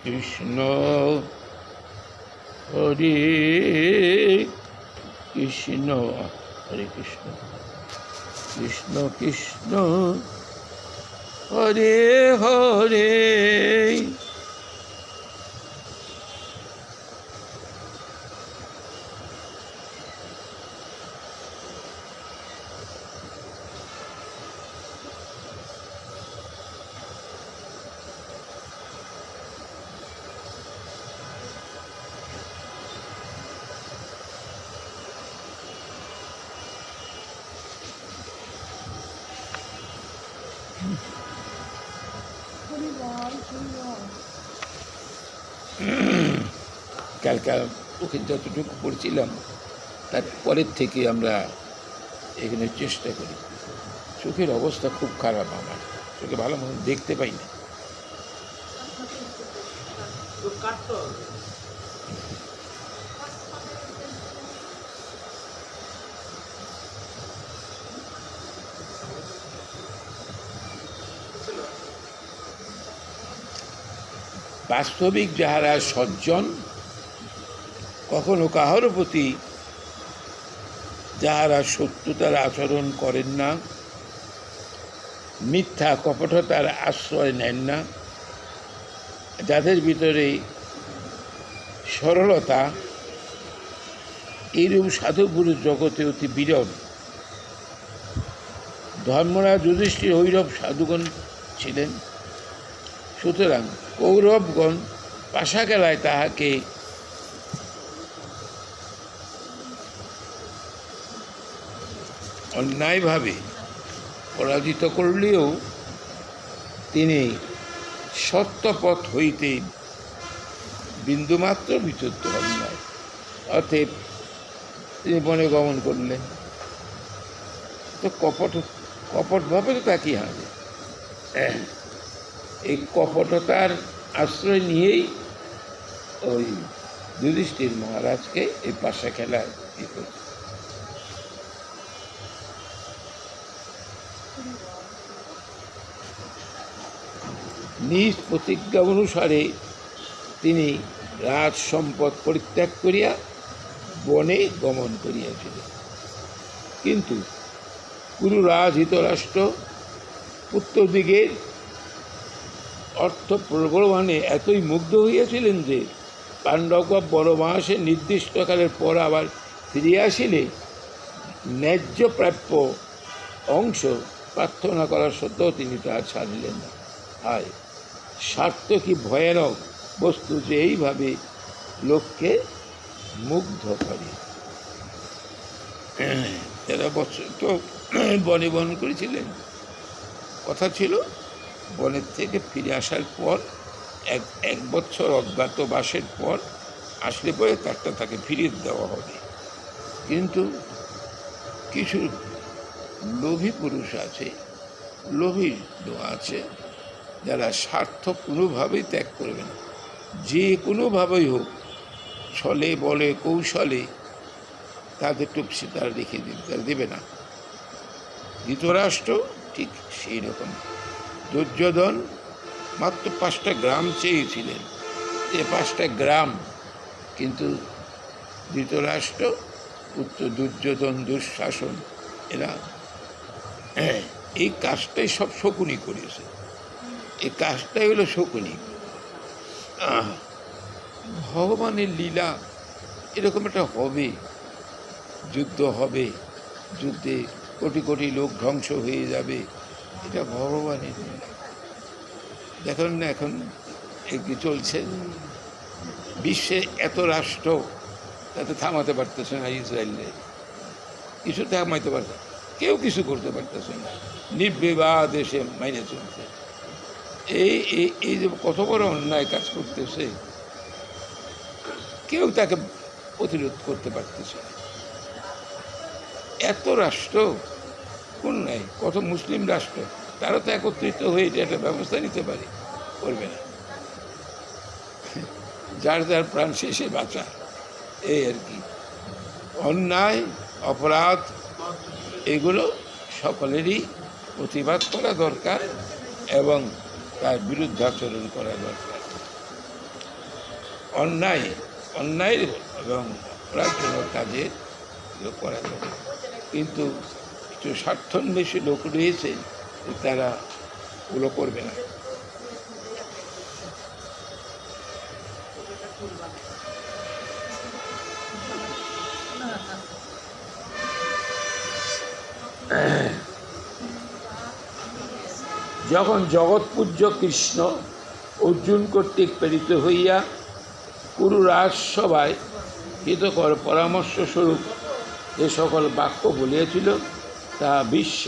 কৃষ্ণ হরে কৃষ্ণ হরে কৃষ্ণ কৃষ্ণ কৃষ্ণ হরে হরে কালকে ওকে যতটুকু পড়ছিলাম তারপরের থেকে আমরা এখানে চেষ্টা করি। চোখের অবস্থা খুব খারাপ, আমার চোখে ভালো মতো দেখতে পাই না। বাস্তবিক যাহারা সজ্জন, কখনো কাহার প্রতি যাহারা শত্রুতার আচরণ করেন না, মিথ্যা কপটতার আশ্রয় নেন না, যাদের ভিতরে সরলতা, এইরূপ সাধু পুরুষ জগতে অতি বিরল। ধর্মরাজ যুধিষ্ঠির হৈরব সাধুগণ ছিলেন। সুতরাং কৌরবগণ পাশা খেলায় তাহাকে অন্যায়ভাবে পরাজিত করলেও তিনি সত্যপথ হইতে বিন্দুমাত্র বিচ্যুত হন নাই। অতএব তিনি বনে গমন করলেন। তো কপটভাবে তো তাকিয়ে হবে, এই কপটতার আশ্রয় নিয়েই ওই যুধিষ্ঠির মহারাজকে এই পাশা খেলায় করছে। নিজ প্রতিজ্ঞা অনুসারে তিনি রাজ সম্পদ পরিত্যাগ করিয়া বনে গমন করিয়াছিলেন। কিন্তু কুরুরাজ ধৃতরাষ্ট্র পুত্রদিগের অর্থ প্রবর্ধনে এতই মুগ্ধ হইয়াছিলেন যে পাণ্ডবগণ বনবাসে নির্দিষ্টকালের পর আবার ফিরিয়া আসিলে ন্যায্য প্রাপ্য অংশ প্রার্থনা করার সত্ত্বেও তিনি তাহা ছাড়িলেন না। হায়, স্বার্থ কি ভয়ানক বস্তু যে এইভাবে লোককে মুগ্ধ করে। 13 বছর তো বনে বন করেছিলেন। কথা ছিল বনের থেকে ফিরে আসার পর এক বছর অজ্ঞাতবাসের পর আসলে পরে তাকে ফিরিয়ে দেওয়া হবে। কিন্তু কিছু লোভী পুরুষ আছে, লোভী আছে, যারা স্বার্থ কোনোভাবেই ত্যাগ করবে না। যে কোনোভাবেই হোক, ছলে বলে কৌশলে তাদের টুপসি তারা রেখে দেবে না। ধৃতরাষ্ট্র ঠিক সেই রকম। দুর্যোধন মাত্র 5টা গ্রাম চেয়েছিলেন, 5টা গ্রাম, কিন্তু ধৃতরাষ্ট্র, পুত্র দুর্যোধন, দুঃশাসন, এরা এই কাজটাই সব শকুনি করেছে। এই কাজটাই হলো শকুনি। ভগবানের লীলা এরকম একটা হবে, যুদ্ধ হবে, যুদ্ধে কোটি কোটি লোক ধ্বংস হয়ে যাবে, এটা ভগবানের লীলা। দেখুন না এখন কি চলছে, বিশ্বে এত রাষ্ট্র, তাতে থামাতে পারতেছে না ইসরায়েলে, কিছু থামাইতে পারছে, কেউ কিছু করতে পারতেছে না, নির্বিবাদ এসে মাইনে চলছে। এই যে কত বড় অন্যায় কাজ করতেছে, কেউ তাকে প্রতিরোধ করতে পারতেছে না। এত রাষ্ট্র কোন নাই, কত মুসলিম রাষ্ট্র, তারা তো একত্রিত হয়ে যে একটা ব্যবস্থা নিতে পারে, করবে না। যার যার প্রাণ শেষে বাঁচা, এই আর কি। অন্যায় অপরাধ এগুলো সকলেরই প্রতিবাদ করা দরকার এবং তার বিরুদ্ধে আচরণ করা দরকার। অন্যায় অন্যায়ের এবং অপরাধজনক কাজে করা যাবে, কিন্তু কিছু স্বার্থান্বেষী লোক রয়েছে তারা ওগুলো করবে না। যখন জগৎপূজ্য কৃষ্ণ অর্জুন কর্তৃক প্রেরিত হইয়া কুরু রাজসভায় হিতকর পরামর্শস্বরূপ যে সকল বাক্য বলিয়াছিল তা বিশ্ব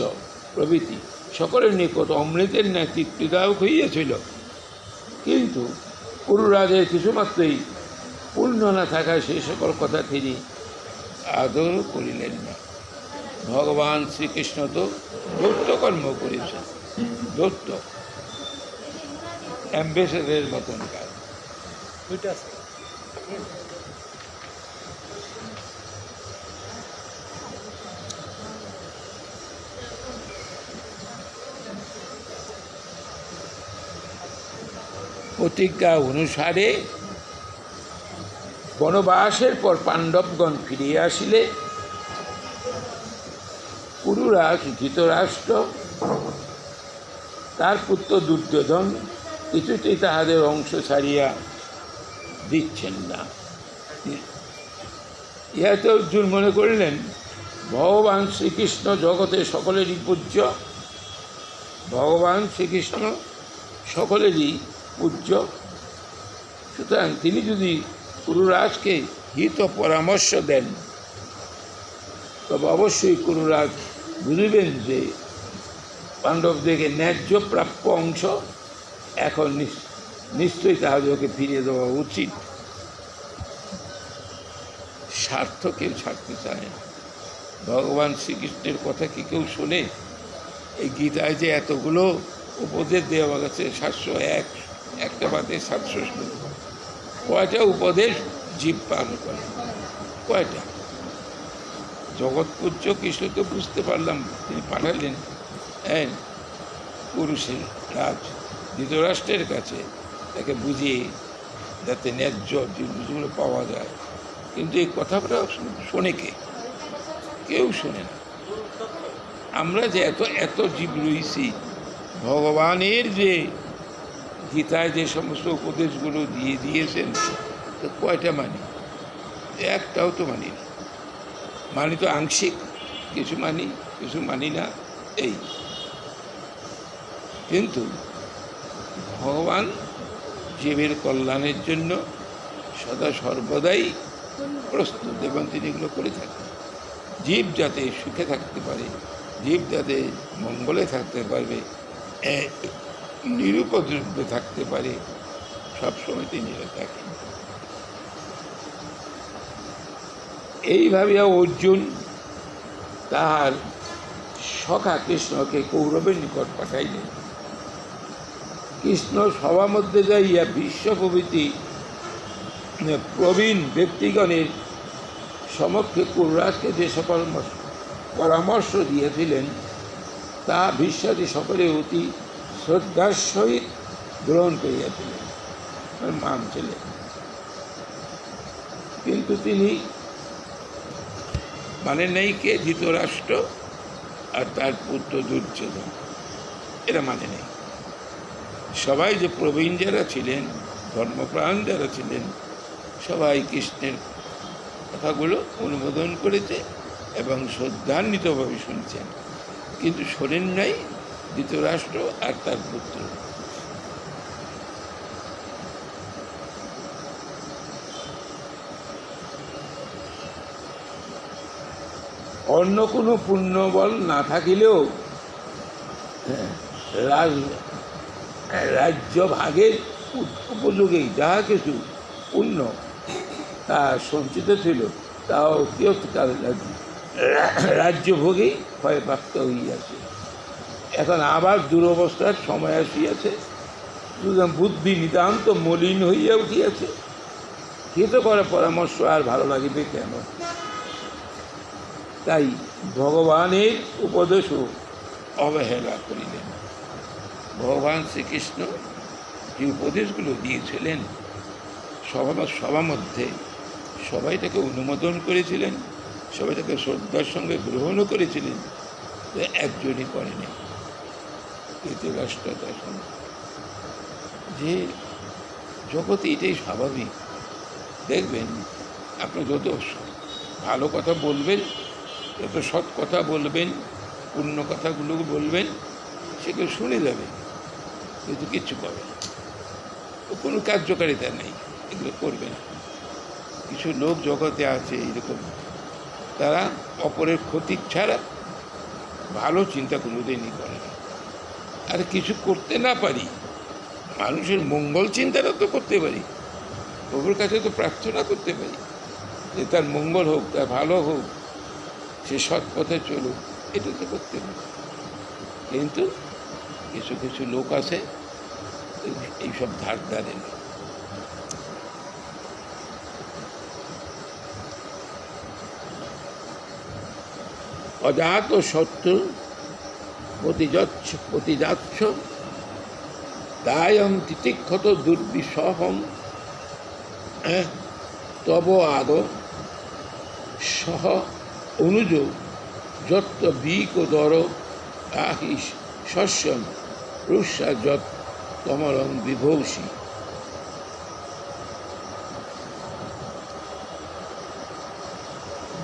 প্রভৃতি সকলের নিকট অমৃতের ন্যায় তৃপ্তিদায়ক হইয়াছিল, কিন্তু কুরুরাজের কিছুমাত্রই পূর্ণ না থাকায় সেই সকল কথা তিনি আদর করিলেন না। ভগবান শ্রীকৃষ্ণ তো দৈত্যকর্ম করেছেন, দৈত্য অ্যাম্বাসেডারের মতন কাজ। প্রতিজ্ঞা অনুসারে বনবাসের পর পাণ্ডবগণ ফিরিয়া আসিলে কুরুরাজ ধৃতরাষ্ট্র তার পুত্র দুর্যোধন কিছুতেই তাহাদের অংশ ছাড়িয়া দিচ্ছেন না। ইহাতে অর্জুন মনে করিলেন ভগবান শ্রীকৃষ্ণ জগতের সকলেরই পূজ্য, ভগবান শ্রীকৃষ্ণ সকলেরই পূজ্য, সুতরাং তিনি যদি কুরুরাজকে হিত পরামর্শ দেন তবে অবশ্যই কুরুরাজ বুঝবেন যে পাণ্ডবদেরকে ন্যায্য প্রাপ্য অংশ এখন নিশ্চয়ই তাহাদেরকে ফিরিয়ে দেওয়া উচিত। স্বার্থ কেউ ছাড়তে চায় না। ভগবান শ্রীকৃষ্ণের কথা কি কেউ শোনে? এই গীতায় যে এতগুলো উপদেশ দেওয়া গেছে, 701, একটা বাদে 700 শ্লোক, কয়টা উপদেশ জীব পালন করে? কয়টা? জগৎপূজ্য কৃষ্ণ তো বুঝতে পারলাম, তিনি পাঠালেন পুরুষের রাজ ধৃতরাষ্ট্রের কাছে তাকে বুঝিয়ে যাতে ন্যায্য জিনিসগুলো পাওয়া যায়, কিন্তু এই কথাটা শোনে কে? কেউ শোনে না। আমরা যে এত এত জীব রয়েছি, ভগবানের যে গীতায় যে সমস্ত উপদেশগুলো দিয়েছেন তো কয়টা মানি? একটাও তো মানি না। মানি তো আংশিক, কিছু মানি কিছু মানি না, এই। কিন্তু ভগবান জীবের কল্যাণের জন্য সদা সর্বদাই প্রস্তুত এবং তিনি এগুলো করে থাকেন। জীব যাতে সুখে থাকতে পারে, জীব যাতে মঙ্গলে থাকতে পারবে, নিরুপদ্রব্যে থাকতে পারে, সবসময় তিনি থাকেন। এইভাবে অর্জুন তাহার সখা কৃষ্ণকে কৌরবের নিকট পাঠাইলেন। কৃষ্ণ সবার মধ্যে যাইয়া বিশ্ব প্রভৃতি প্রবীণ ব্যক্তিগণের সমক্ষে কুরুরাজকে যে সকল পরামর্শ দিয়েছিলেন তা বিশ্বাসী সকলে অতি শ্রদ্ধার সহিত গ্রহণ করিয়াছিলেন, মানছিলেন। কিন্তু তিনি মানে নেই কে? ধৃতরাষ্ট্র আর তার পুত্র দুর্যোধন, এরা মানে নেই। সবাই যে প্রবীণ যারা ছিলেন, ধর্মপ্রাণ যারা ছিলেন, সবাই কৃষ্ণের কথাগুলো অনুমোদন করেছে এবং শ্রদ্ধান্বিতভাবে শুনছেন, কিন্তু শোনেন নাই ধৃতরাষ্ট্র আর তার পুত্র। অন্য কোনো পুণ্যবল না থাকিলেও রাজ্য ভাগের উপযোগী যাহা কিছু পুণ্য তা সঞ্চিত ছিল তাও চিরকাল রাজ্যভোগেই ক্ষয়প্রাপ্ত হইয়াছে। এখন আবার দুরবস্থার সময় আসিয়াছে, সুতরাং বুদ্ধি নিতান্ত মলিন হইয়া উঠিয়াছে। হিত করা পরামর্শ আর ভালো লাগিবে কেন? তাই ভগবানের উপদেশও অবহেলা করিলেন। ভগবান শ্রীকৃষ্ণ যে উপদেশগুলো দিয়েছিলেন সভা মধ্যে সবাই তাকে অনুমোদন করেছিলেন, সবাই তাকে শ্রদ্ধার সঙ্গে গ্রহণও করেছিলেন, তো একজনই করেনি ধৃতরাষ্ট্রতার সঙ্গে। যে জগতে এটাই স্বাভাবিক। দেখবেন আপনি যত ভালো কথা বলবেন, যত সৎ কথা বলবেন, পূর্ণ কথাগুলো বলবেন, সেগুলো শুনে যাবে, কিন্তু কিচ্ছু করবে না, কোনো কার্যকারিতা নেই, এগুলো করবে না। কিছু লোক জগতে আছে এরকম, তারা অপরের ক্ষতি ছাড়া ভালো চিন্তা কোনোদিনই করে না। আর কিছু করতে না পারি, মানুষের মঙ্গল চিন্তাটা তো করতে পারি, প্রভুর কাছে তো প্রার্থনা করতে পারি যে তার মঙ্গল হোক, তার ভালো হোক, সে সৎ পথে চলুক, এটা তো করতে পারি। কিন্তু কিছু কিছু লোক আছে এইসব ধার ধারে না। অজাত শত্রু প্রতিযাচ্ছ দায়ং তিতিক্ষত দুর্বিষহং তব আগ সহ অনুজ যত্ত বিকোদর আহি শস্যম রুষা যত তমরং বিভৌষী।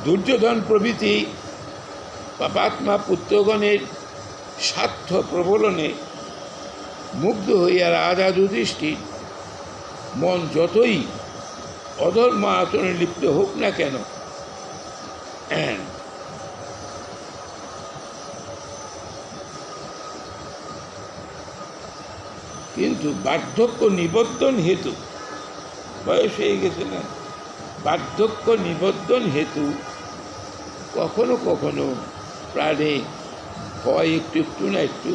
দুর্যোধন প্রভৃতি পাপাত্মা পুত্রগণের স্বার্থ প্রবলনে মুগ্ধ হইয়া রাজা যুধিষ্ঠির মন যতই অধর্ম আচরণে লিপ্ত হোক না কেন, কিন্তু বার্ধক্য নিবদ্ধন হেতু, বয়স হয়ে গেছে না, বার্ধক্য নিবদ্ধন হেতু কখনো কখনো প্রাণে ভয় একটু একটু না একটু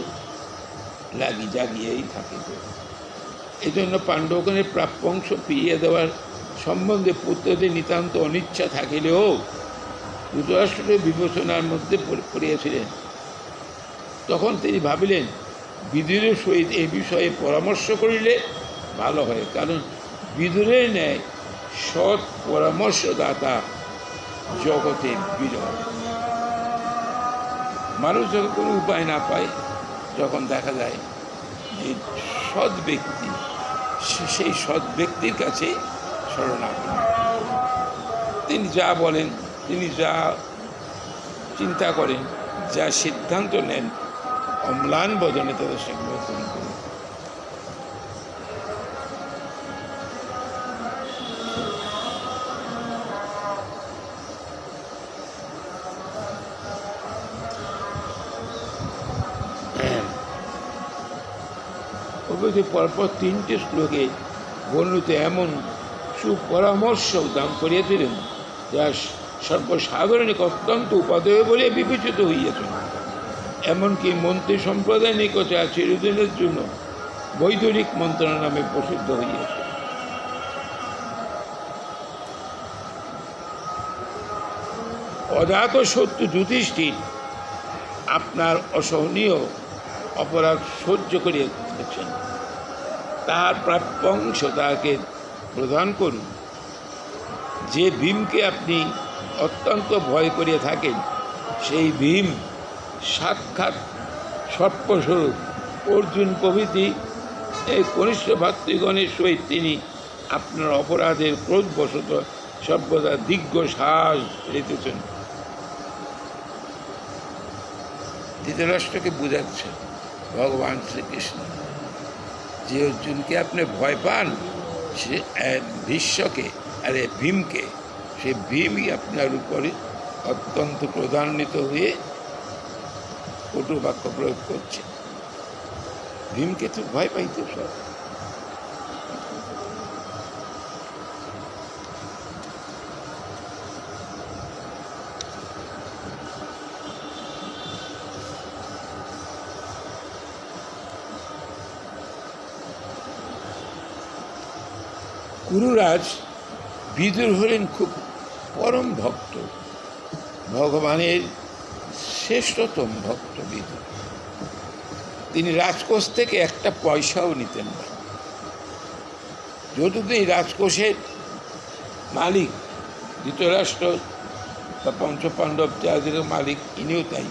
জাগিয়েই থাকে। এই জন্য পাণ্ডবগণের প্রাপ্য অংশ ফিরিয়ে দেওয়ার সম্বন্ধে পুত্রদের নিতান্ত অনিচ্ছা থাকিলেও ধৃতরাষ্ট্রের বিবেচনার মধ্যে পড়িয়াছিলেন। তখন তিনি ভাবিলেন বিদুরের সহিত এই বিষয়ে পরামর্শ করিলে ভালো হয়, কারণ বিদুরের ন্যায় সৎ পরামর্শদাতা জগতে বিরল। মানুষ যখন কোনো উপায় না পায়, যখন দেখা যায় যে সৎ ব্যক্তি, সেই সৎ ব্যক্তির কাছে শরণাপন্ন, তিনি যা বলেন, তিনি যা চিন্তা করেন, যা সিদ্ধান্ত নেন, অম্লান বদনে তাদের সেগুলো গ্রহণ করেন। পরপর 3টে শ্লোকে বর্ণিত এমন সুপরামর্শ দান করিয়াছিলেন যা সর্বসাধারণিক অত্যন্ত উপাদেয় বলে বিবেচিত হইয়াছেন। এমনকি মন্ত্রী সম্প্রদায় নিকটে চিরদিনের জন্য বৈতরিক মন্ত্রণা নামে প্রসিদ্ধ হইয়াছে। অজাত শত্রু যুধিষ্ঠির আপনার অসহনীয় অপরাধ সহ্য করিয়াছেন, তাহার প্রাপ্য অংশ তাহাকে প্রদান করুন। যে ভীমকে আপনি অত্যন্ত ভয় করিয়া থাকেন, সেই ভীম সাক্ষাৎ সর্পস্বরূপ অর্জুন প্রভৃতি এই কনিষ্ঠ ভাতৃগণের সহিত তিনি আপনার অপরাধের ক্রোধবশত সর্বদা দীর্ঘশ্বাস রেখেছেন। ধৃতরাষ্ট্রকে বোঝাচ্ছেন ভগবান শ্রীকৃষ্ণ যে অর্জুনকে আপনি ভয় পান, সে ভীষ্মকে আরে ভীমকে, সে ভীমই আপনার উপরে অত্যন্ত ক্রোধান্বিত হয়ে কটু বাক্য প্রয়োগ করছে। ভীমকে তো ভয় পাইতে সব। কুরুরাজ বিদুর হলেন খুব পরম ভক্ত, ভগবানের শ্রেষ্ঠতম ভক্ত বিদুর। তিনি রাজকোষ থেকে একটা পয়সাও নিতেন না। যেহেতু তিনি রাজকোষের মালিক, ধৃতরাষ্ট্র বা পঞ্চপাণ্ডব যাদের মালিক ইনিও তাই,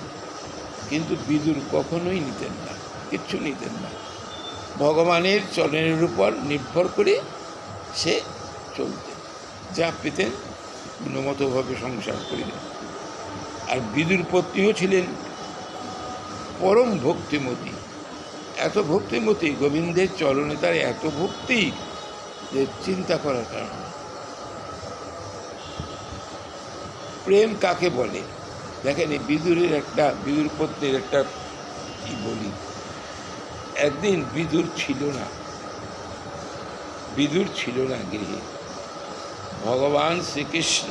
কিন্তু বিদুর কখনোই নিতেন না, কিচ্ছু নিতেন না। ভগবানের চরণের উপর নির্ভর করে সে চলতেন, যা পেতেন গুণমতভাবে সংসার করিলেন। আর বিদুর পত্নীও ছিলেন পরম ভক্তিমতী, এত ভক্তিমতী, গোবিন্দের চরণে তার এত ভক্তি যে চিন্তা করার কারণ। প্রেম কাকে বলে দেখেন, এই বিদুর পত্নীর একটা কি বলি। একদিন বিদুর ছিল না গৃহে। ভগবান শ্রীকৃষ্ণ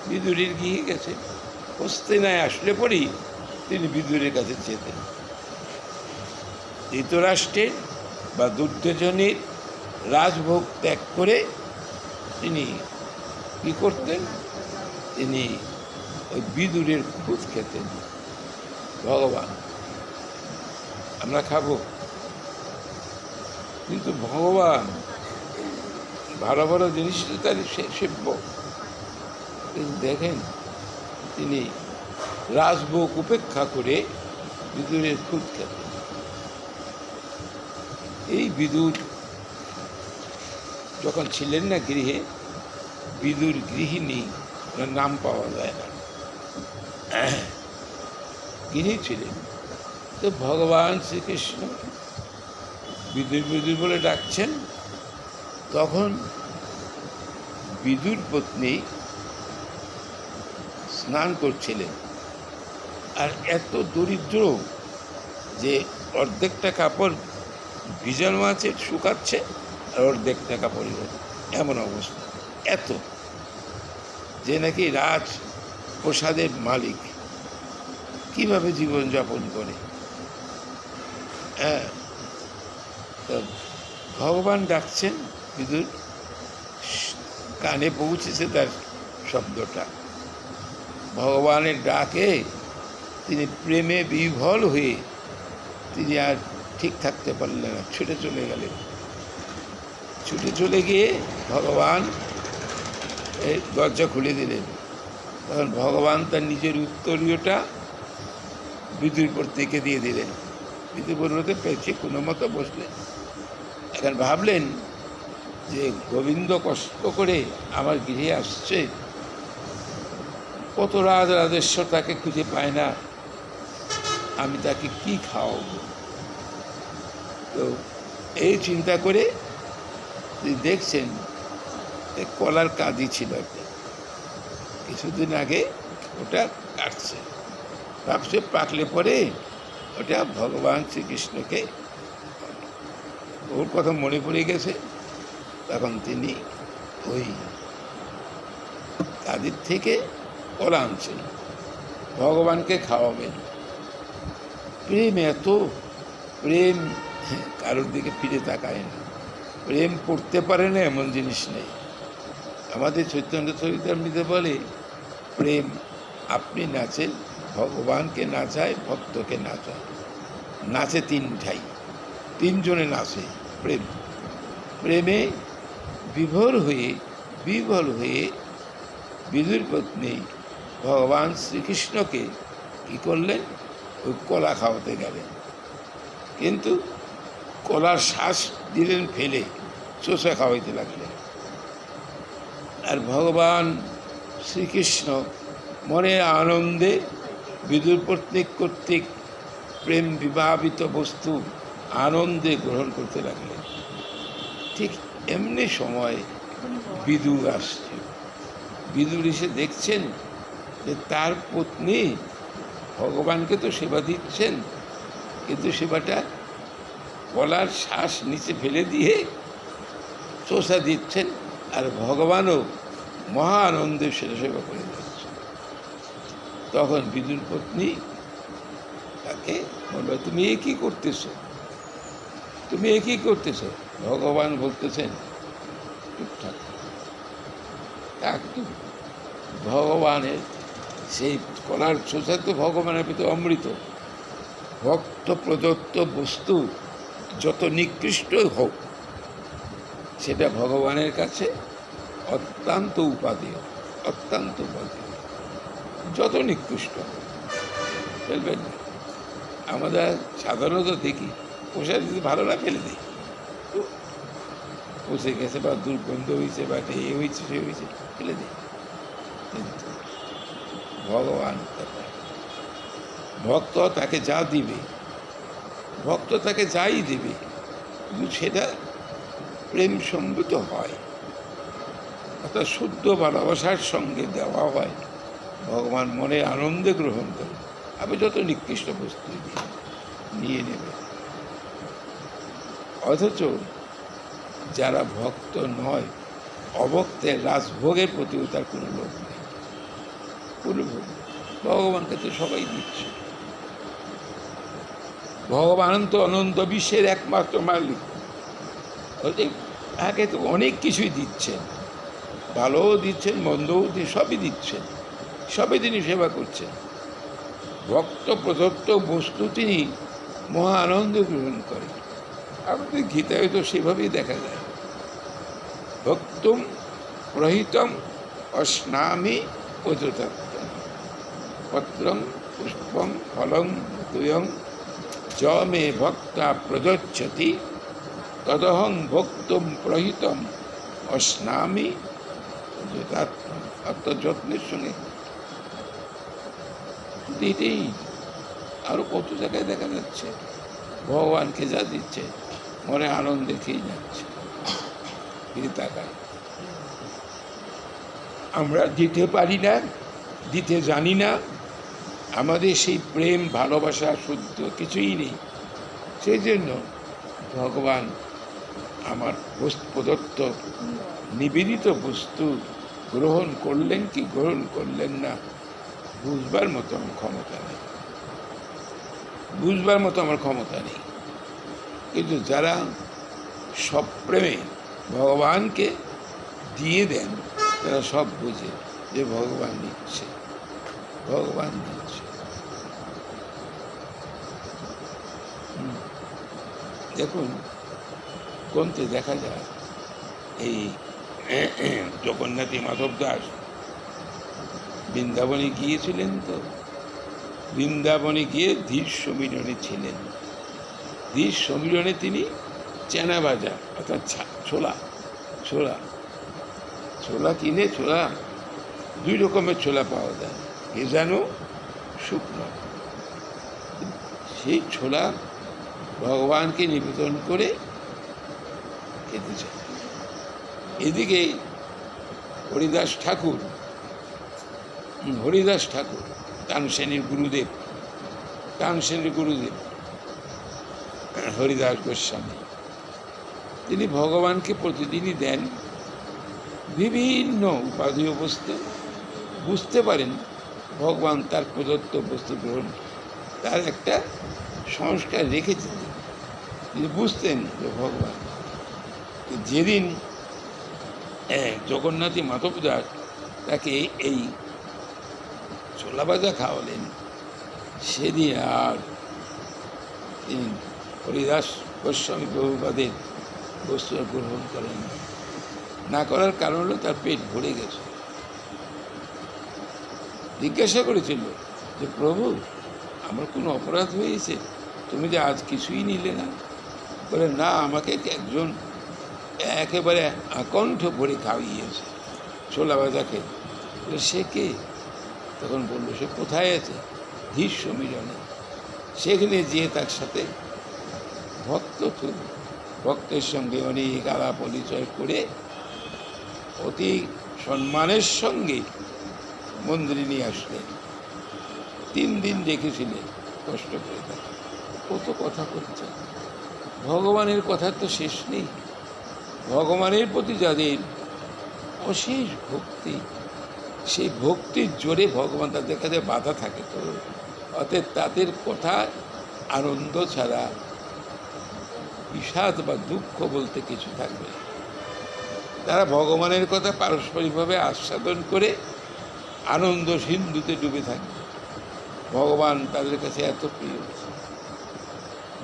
বিদুরের গৃহে গেছে, হস্তিনায় আসলে পরেই তিনি বিদুরের কাছে যেতেন। ধৃতরাষ্ট্রের বা দুর্যোধনের রাজভোগ ত্যাগ করে তিনি কি করতেন, তিনি ওই বিদুরের খুদ খেতেন। ভগবান আমরা খাবো, কিন্তু ভগবান ভালো ভালো জিনিস তার সেব্য। দেখেন তিনি রাজভোগ উপেক্ষা করে বিদুরের খুদ খেতেন। এই বিদুর যখন ছিলেন না গৃহে, বিদুর গৃহিণী নাম পাওয়া যায় না, গৃহী ছিলেন। তো ভগবান শ্রীকৃষ্ণ বিদুর বলে ডাকছেন। তখন বিদুর পত্নী স্নান করছিলেন, আর এত দরিদ্র যে অর্ধেকটা কাপড় ভিজানো আছে, শুকাচ্ছে, আর অর্ধেকটা কাপড় এমন অবস্থা, এত যে নাকি রাজ প্রসাদের মালিক কিভাবে জীবনযাপন করে। হ্যাঁ, ভগবান ডাকছেন, বিদুর কানে পৌঁছেছে তার শব্দটা। ভগবানের ডাকে তিনি প্রেমে বিভোল হয়ে তিনি আর ঠিক থাকতে পারলেন না, ছুটে চলে গেলেন। ছুটে চলে গিয়ে ভগবান এই দরজা খুলে দিলেন। তখন ভগবান তার নিজের উত্তরীয়টা বিদুর পত্নীকে দিয়ে দিলেন। বিদুর পত্নী পেয়েছে কোনো মতো বসলেন। এখন ভাবলেন যে গোবিন্দ কষ্ট করে আমার গৃহে আসছে, কত রাজেশ্বর তাকে খুঁজে পায় না, আমি তাকে কি খাওয়াবো। তো এই চিন্তা করে তিনি দেখছেন কলার কাঁদি ছিল একটা, কিছুদিন আগে ওটা কাটছে, ভাবছে পাকলে পরে ওটা ভগবান শ্রীকৃষ্ণকে, ওর কথা মনে পড়ে গেছে। তখন তিনি ওই কাঁদির থেকে কলা আনছেন, ভগবানকে খাওয়াবেন। প্রেম এত, প্রেম কারোর দিকে ফিরে তাকায় না, প্রেম পড়তে পারে না এমন জিনিস নেই। আমাদের চৈতন্য চরিতামৃতে বলে, প্রেম আপনি নাচেন, ভগবানকে নাচায়, ভক্তকে নাচায়। নাচে তিনটাই, তিনজনে নাচে। প্রেমে বিভোর হয়ে বিদুর পত্নী ভগবান শ্রীকৃষ্ণকে কী করলেন, ওই কলা খাওয়াতে গেলেন। কিন্তু কলার শ্বাস দিলেন ফেলে, চোষা খাওয়াইতে লাগলেন। আর ভগবান শ্রীকৃষ্ণ মনের আনন্দে বিদুর পত্নী কর্তৃক প্রেম বিভাবিত বস্তু আনন্দে গ্রহণ করতে লাগলেন। ঠিক এমনি সময় বিদুর আসছে। বিদুর এসে দেখছেন যে তার পত্নী ভগবানকে তো সেবা দিচ্ছেন, কিন্তু সেবাটা কলার শ্বাস নিচে ফেলে দিয়ে চোষা দিচ্ছেন, আর ভগবানও মহা আনন্দে সেটা সেবা করে দিচ্ছেন। তখন বিদুর পত্নী তাকে বলল, তুমি এ কী করতেছো, তুমি এ কী করতেছো? ভগবান বলতেছেন, ঠিকঠাক ভগবানের সেই কলার চোষা তো ভগবানের ভিতরে অমৃত। ভক্ত প্রদত্ত বস্তু যত নিকৃষ্ট হোক, সেটা ভগবানের কাছে অত্যন্ত উপাদেয়, অত্যন্ত উপাদেয়, যত নিকৃষ্ট ফেলবেন না। আমরা সাধারণত দেখি পোষা যদি ভালো না ফেলে দিই, পচে গেছে বা দুর্গন্ধ হয়েছে বা এ হয়েছে সে হয়েছে ফেলে দিই। কিন্তু ভগবান ভক্ত তাকে যা দিবে, ভক্ত তাকে যাই দেবে, কিন্তু সেটা প্রেম সম্ভূত হয়, অর্থাৎ শুদ্ধ ভালোবাসার সঙ্গে দেওয়া হয়। ভগবান মনে আনন্দে গ্রহণ করে। আপনি যত নিকৃষ্ট বস্তু নিয়ে নেবে। অথচ যারা ভক্ত নয়, অভক্তের রাজভোগের প্রতিও তার কোনো লোভ নেই, কোনো ভোগ। ভগবানকে তো সবাই দিচ্ছে। ভগবান তো অনন্ত বিশ্বের একমাত্র মালিক। তাকে তো অনেক কিছুই দিচ্ছেন, ভালোও দিচ্ছেন, মন্দও সবই দিচ্ছেন, সবই তিনি সেবা করছেন। ভক্ত প্রদত্ত বস্তু তিনি মহা আনন্দ গ্রহণ করেন। আমাদের গীতায় তো সেভাবেই দেখা যায়। ভক্তুম প্রহিতম অস্নামি অযথাত্তম পত্রং পুষ্পং ফলং তুয়ং য মে ভক্তা প্রযচ্ছতি তদহং ভক্তুম প্রহিতম অস্নামি অযথাত্তম। অর্থাৎ যত্নের সঙ্গে এটাই। আরও কত জায়গায় দেখা যাচ্ছে ভগবানকে যা দিচ্ছে মনে আনন্দে খেয়ে যাচ্ছে। তাকায় আমরা দিতে পারি না, দিতে জানি না, আমাদের সেই প্রেম ভালোবাসা শুদ্ধ কিছুই নেই। সেই জন্য ভগবান আমার প্রদত্ত নিবেদিত বস্তু গ্রহণ করলেন কি গ্রহণ করলেন না বুঝবার মতো আমার ক্ষমতা নেই, বুঝবার মতো আমার ক্ষমতা নেই। কিন্তু যারা সপ্রেমে ভগবানকে দিয়ে দেন তারা সব বুঝে যে ভগবান নিচ্ছে, ভগবান নিচ্ছে। দেখুন গ্রন্থে দেখা যায় এই জগন্নাথী মাধব দাস বৃন্দাবনে গিয়েছিলেন। তো বৃন্দাবনে গিয়ে ধীর সমীরণে ছিলেন। ধীর সমীরণে তিনি চেনা ভাজা অর্থাৎ ছোলা ছোলা ছোলা কিনে, ছোলা দুই রকমের ছোলা পাওয়া যায়, ভেজানো, শুকনো। সেই ছোলা ভগবানকে নিবেদন করে খেতে চায়। এদিকে হরিদাস ঠাকুর তানসেনের গুরুদেব হরিদাস গোস্বামী, তিনি ভগবানকে প্রতিদিনই দেন বিভিন্ন উপাদেয় বস্তু। বুঝতে পারেন ভগবান তার প্রদত্ত বস্তু গ্রহণ, তার একটা সংস্কার রেখেছেন। তিনি বুঝতেন যে ভগবান। যেদিন জগন্নাথী মাধব দাস তাকে এই ছোলা ভাজা খাওয়ালেন, সেদিন আর তিনি হরিদাস গোস্বামী প্রভুপাদের বস্তু গ্রহণ করেন না। করার কারণ হলো তার পেট ভরে গেছে। জিজ্ঞাসা করেছিল যে প্রভু, আমার কোনো অপরাধ হয়েছে, তুমি যে আজ কিছুই নিলে না? বলে না, আমাকে একজন একেবারে আকণ্ঠ ভরে খাওয়িয়েছে ছোলা ভাজা খেয়ে। সে কে? তখন বললো সে কোথায় আছে? ধীর সমীরণে। সেখানে যেয়ে তার সাথে ভক্তের সঙ্গে অনেক আলাপ পরিচয় করে অতি সম্মানের সঙ্গে মন্দিরে নিয়ে আসলেন। 3 দিন রেখেছিলেন কষ্ট করে। তাকে কত কথা করছে। ভগবানের কথার তো শেষ নেই। ভগবানের প্রতি যাদের অশেষ ভক্তি, সেই ভক্তির জোরে ভগবান তাদের কাছে বাধা থাকে। তো অতএব তাদের কথা আনন্দ ছাড়া বিষাদ বা দুঃখ বলতে কিছু থাকবে। তারা ভগবানের কথা পারস্পরিকভাবে আস্বাদন করে আনন্দ সিন্ধুতে ডুবে থাকবে। ভগবান তাদের কাছে এত প্রিয়।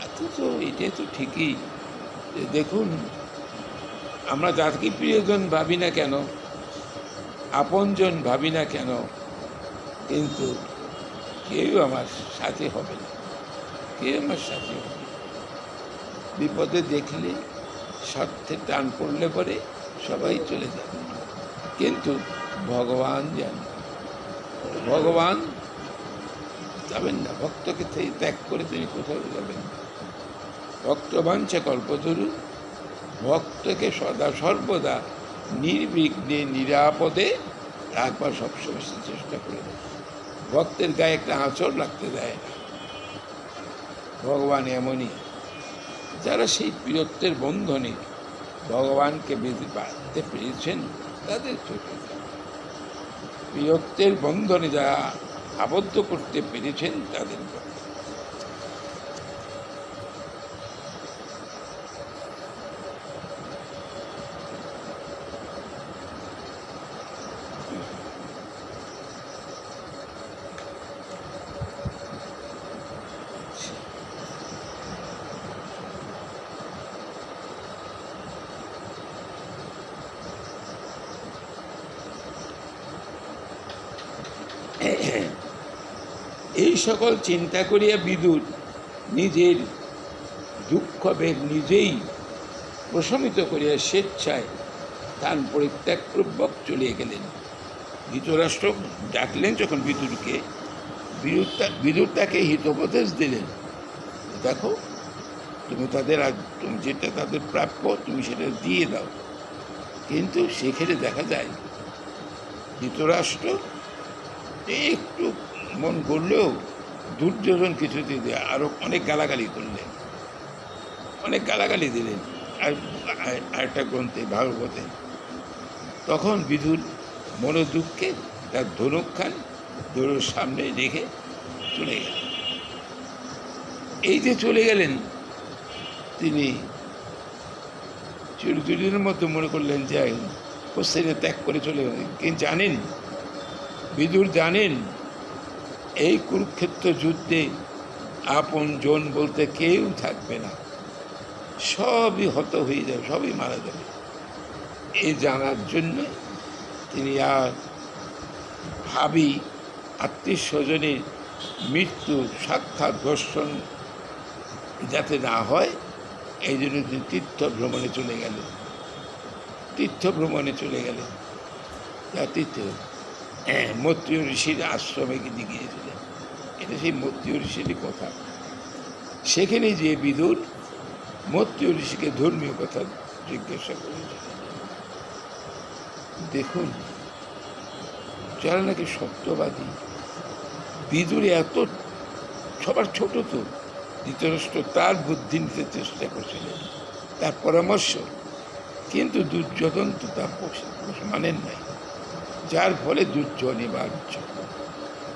অথচ এটাই তো ঠিকই যে দেখুন, আমরা যাকে প্রিয়জন ভাবি না কেন, আপনজন ভাবি না কেন, কিন্তু কেউ আমার সাথে হবে না, কেউ আমার সাথে হবে না। বিপদে দেখলে, স্বার্থে টান পড়লে পরে সবাই চলে যাবে, কিন্তু ভগবান যান, ভগবান যাবেন না। ভক্তকে ত্যাগ করে তিনি কোথাও যাবেন না। ভক্তবাঞ্ছা কল্পতরু, ভক্তকে সদা সর্বদা নির্বিঘ্নে নিরাপদে রাখবার সবসময় চেষ্টা করে দেয়। ভক্তের গায়ে একটা আঁচড় লাগতে দেয় না। ভগবান এমনই, যারা সেই প্রিয়ত্বের বন্ধনে ভগবানকে বাঁধতে পেরেছেন তাদের চোখে, প্রিয়ত্বের বন্ধনে যারা আবদ্ধ করতে পেরেছেন তাদের এই সকল চিন্তা করিয়া বিদুর নিজের দুঃখবেগ নিজেই প্রশমিত করিয়া স্বেচ্ছায় স্থান পরিত্যাগপূর্বক চলিয়ে গেলেন। ধৃতরাষ্ট্র ডাকলেন যখন বিদুরকে, বিদুর তাকে হিতোপদেশ দিলেন, দেখো তুমি তুমি যেটা তাদের প্রাপ্য তুমি সেটা দিয়ে দাও। কিন্তু সেখানে দেখা যায় ধৃতরাষ্ট্র একটু মন করলেও দুর্যোধন কিছুতে দিয়ে আরও অনেক গালাগালি করলেন, অনেক গালাগালি দিলেন। আরেকটা গ্রন্থে ভাগবতে তখন বিদুর মনোদুঃখে তার ধনুকখান ধনুর সামনে রেখে চলে গেলেন। এই যে চলে গেলেন, তিনি চিরদিনের মতো মনে করলেন যে হোসেনে ত্যাগ করে চলে গেলেন। কিন্তু জানেন, বিদুর জানেন এই কুরুক্ষেত্র যুদ্ধে আপন জন বলতে কেউ থাকবে না, সবই হত হয়ে যাবে, সবই মারা যাবে। এই জানার জন্য তিনি আর ভাবি আত্মীয় স্বজনের মৃত্যু সাক্ষাৎ দর্শন যাতে না হয়, এই জন্য তিনি তীর্থ ভ্রমণে চলে গেলেন। তীর্থ মৈত্রী ঋষির আশ্রমে কিন্তু গিয়েছিলেন। এটা সেই মৈত্রী ঋষিরই কথা। সেখানে যে বিদুর মৈত্রী ঋষিকে ধর্মীয় কথা জিজ্ঞাসা করেছিলেন। দেখুন, যারা নাকি সত্যবাদী, বিদুর এত সবার ছোট তো, ধৃতরাষ্ট্র তার বুদ্ধি নিতে চেষ্টা করছিলেন, তার পরামর্শ, কিন্তু দুর্যোধন তো তার মানেন নাই, যার ফলে যুদ্ধ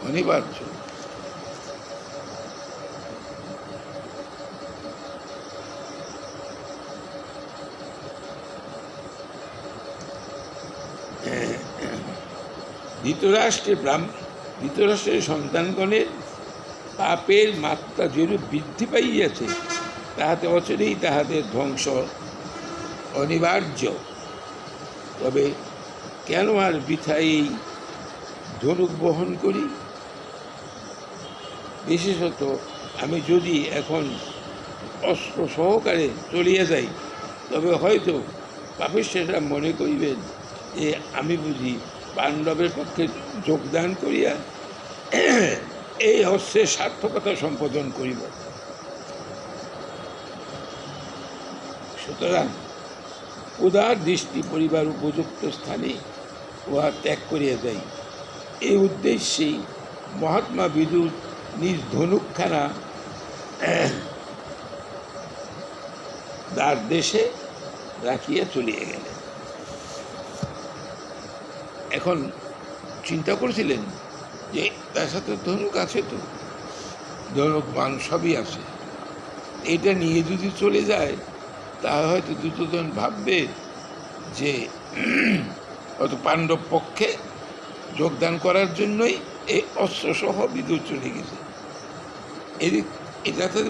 অনিবার্য। ধৃতরাষ্ট্রের সন্তানগণের পাপের মাত্রা যেরূপ বৃদ্ধি পাইয়াছে, তাহাতে অচিরেই তাহাদের ধ্বংস অনিবার্য। তবে কেন আর বৃথা এই ধনুক বহন করি? বিশেষত আমি যদি এখন অস্ত্র সহকারে চলিয়া যাই, তবে হয়তো পাপিষ্ঠেরা মনে করিবেন যে আমি বুঝি পাণ্ডবের পক্ষে যোগদান করিয়া এই অস্ত্রের সার্থকতা সম্পাদন করিব। সুতরাং উদার দৃষ্টি পরিবার উপযুক্ত স্থানে উহা ত্যাগ করিয়া যাই। এই উদ্দেশ্যেই মহাত্মা বিদুর নিজ ধনুকখানা তার দেশে রাখিয়া চলিয়া গেলেন। এখন চিন্তা করেছিলেন যে তার সাথে ধনুক আছে, তো ধনুক বাণ সবই আছে, এটা নিয়ে যদি চলে যায় তাহলে হয়তো দুর্যোধন ভাববে যে হয়তো পাণ্ডব পক্ষে যোগদান করার জন্যই এই অস্ত্রসহ বিদুর চলে গেছে। যাতে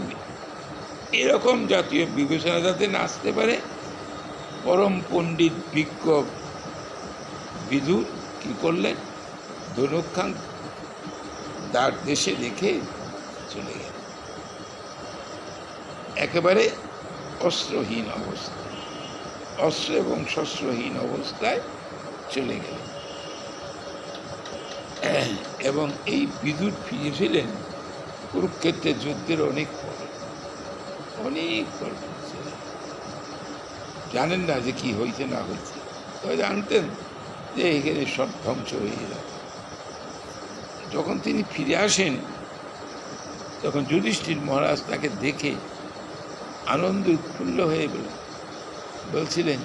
এরকম জাতীয় বিবেচনা যাতে না আসতে পারে, পরম পণ্ডিত বিজ্ঞ বিদুর কি করলেন, ধনুক্ষাং তার দেশে রেখে চলে গেল, একেবারে অস্ত্রহীন অবস্থায়, অস্ত্র এবং শস্ত্রহীন অবস্থায় চলে গেল। এবং এই বিদুর ফিরেছিলেন কুরুক্ষেত্রের যুদ্ধের অনেক পর, জানেন না যে কি হয়েছে না হয়েছে, তবে জানতেন যে এখানে সব ধ্বংস হয়ে গেল। যখন তিনি ফিরে আসেন তখন যুধিষ্ঠির মহারাজ তাকে দেখে আনন্দ উৎফুল্ল হয়ে বলছিলেন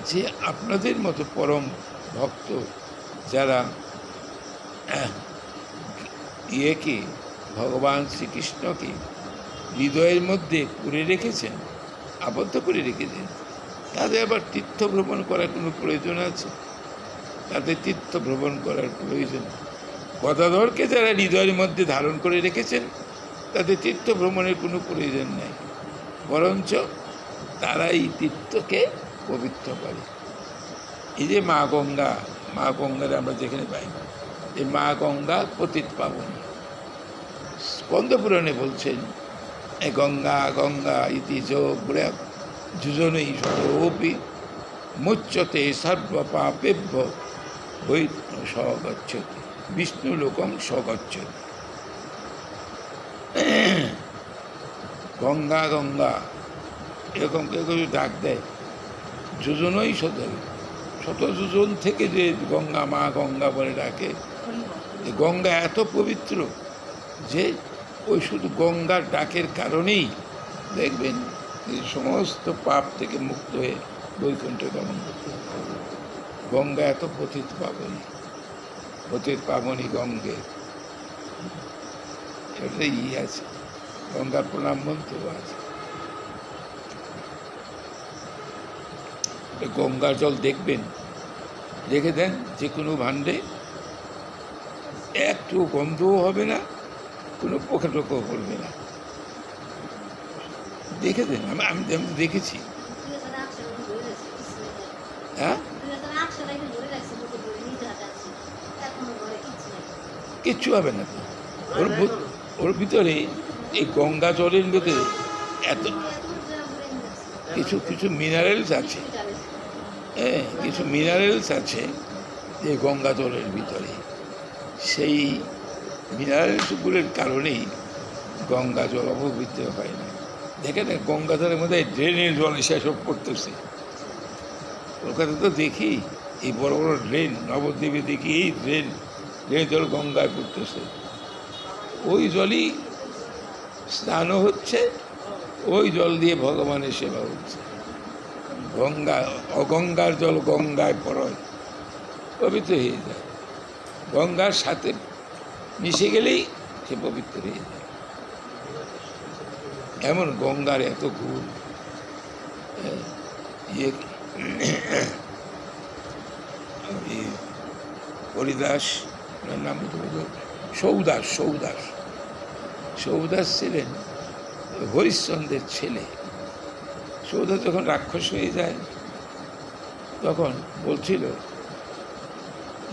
যে আপনাদের মতো পরম ভক্ত যারা ইয়েকে ভগবান শ্রীকৃষ্ণকে হৃদয়ের মধ্যে করে রেখেছেন, আবদ্ধ করে রেখেছেন, তাদের আবার তীর্থ ভ্রমণ করার কোনো প্রয়োজন আছে? তাদের তীর্থ ভ্রমণ করার প্রয়োজন, গদাধরকে যারা হৃদয়ের মধ্যে ধারণ করে রেখেছেন তাদের তীর্থ ভ্রমণের কোনো প্রয়োজন নাই, বরঞ্চ তারা এই তীর্থকে পবিত্র করে। এই যে মা গঙ্গার আমরা যেখানে পাই, এই মা গঙ্গা পতিত পাবনী। স্কন্দপুরাণে বলছেন, গঙ্গা গঙ্গা ইতি যুজনৈ শতোপি মুচ্যতে সর্বপাপেভ্য বৈষ্ণু স্বগচ্ছতি বিষ্ণু লোকম স্বগচ্ছতি। গঙ্গা গঙ্গা এরকম কেউ কেউ ডাক দেয়, যোজনই শত যোজন থেকে যে গঙ্গা মা গঙ্গা বলে ডাকে, গঙ্গা এত পবিত্র যে ওই শুধু গঙ্গার ডাকের কারণেই দেখবেন সমস্ত পাপ থেকে মুক্ত হয়ে বৈকুণ্ঠে গমন করতে। গঙ্গা এত পতিত পাবনী গঙ্গে, এটা আছে, গঙ্গার প্রণাম মন্ত্র আছে। গঙ্গার জল দেখবেন, রেখে দেন যে কোনো ভাণ্ডে, একটু গন্ধও হবে না, কোনো পোকা টোকাও পড়বে না, দেখে দেন। আমি দেখেছি। হ্যাঁ, কিচ্ছু হবে না, ওর ভিতরে এই গঙ্গা জলের ভিতরে এত কিছু মিনারেলস আছে, হ্যাঁ, কিছু মিনারেলস আছে যে গঙ্গা জলের ভিতরে, সেই মিনারেলসগুলোর কারণেই গঙ্গা জল অপবিত্র হয় না। দেখেন গঙ্গা জলের মধ্যে ড্রেনের জল সেসব পড়তেছে, কলকাতা তো দেখি এই বড় বড় ড্রেন, নবদ্বীপে দেখি এই ড্রেনের জল গঙ্গায় পড়তেছে, ওই জলই স্নানও হচ্ছে, ওই জল দিয়ে ভগবানের সেবা হচ্ছে। অগঙ্গার জল গঙ্গায় পড়য়, পবিত্র হয়ে যায়, গঙ্গার সাথে মিশে গেলেই সে পবিত্র হয়ে যায়। এমন গঙ্গার এত গুণ। হরিদাস নাম সৌদাস ছিলেন হরিশ্চন্দ্রের ছেলে। সৌদাস যখন রাক্ষস হয়ে যায় তখন বলছিল